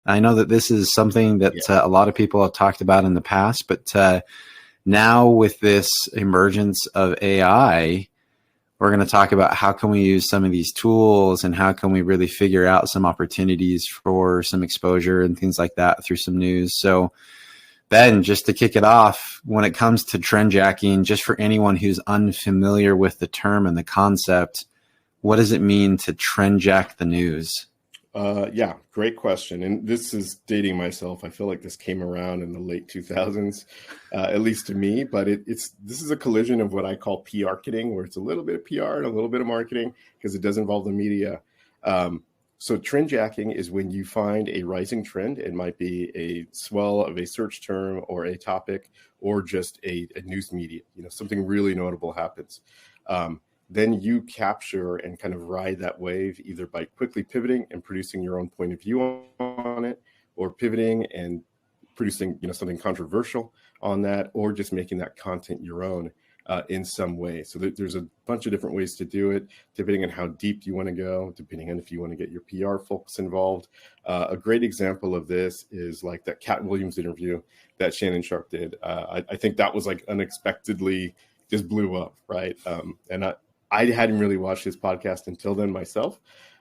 I know that this is something that a lot of people have talked about in the past, but now with this emergence of AI, we're going to talk about how can we use some of these tools and how can we really figure out some opportunities for some exposure and things like that through some news. So Ben, just to kick it off, when it comes to trendjacking, just for anyone who's unfamiliar with the term and the concept, what does it mean to trendjack the news? Yeah, great question. And this is dating myself. I feel like this came around in the late 2000s, at least to me. But this is a collision of what I call PR-keting, where it's a little bit of PR and a little bit of marketing because it does involve the media. So trendjacking is when you find a rising trend. It might be a swell of a search term or a topic or just a news media. Something really notable happens. Then you capture and kind of ride that wave either by quickly pivoting and producing your own point of view on it, or pivoting and producing something controversial on that, or just making that content your own in some way. So there's a bunch of different ways to do it, depending on how deep you want to go, depending on if you want to get your PR folks involved. A great example of this is like that Cat Williams interview that Shannon Sharp did. I think that was like unexpectedly just blew up, right? And I hadn't really watched his podcast until then myself.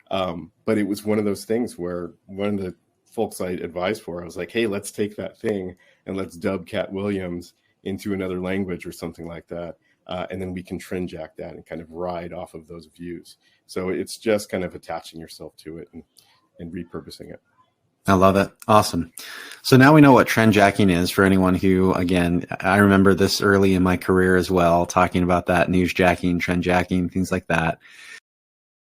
But it was one of those things where one of the folks I advised for, I was like, hey, let's take that thing and let's dub Cat Williams into another language or something like that. And then we can trendjack that and kind of ride off of those views. So it's just kind of attaching yourself to it and repurposing it. I love it. Awesome. So now we know what trendjacking is for anyone who, again, I remember this early in my career as well, talking about that, newsjacking, trendjacking, things like that.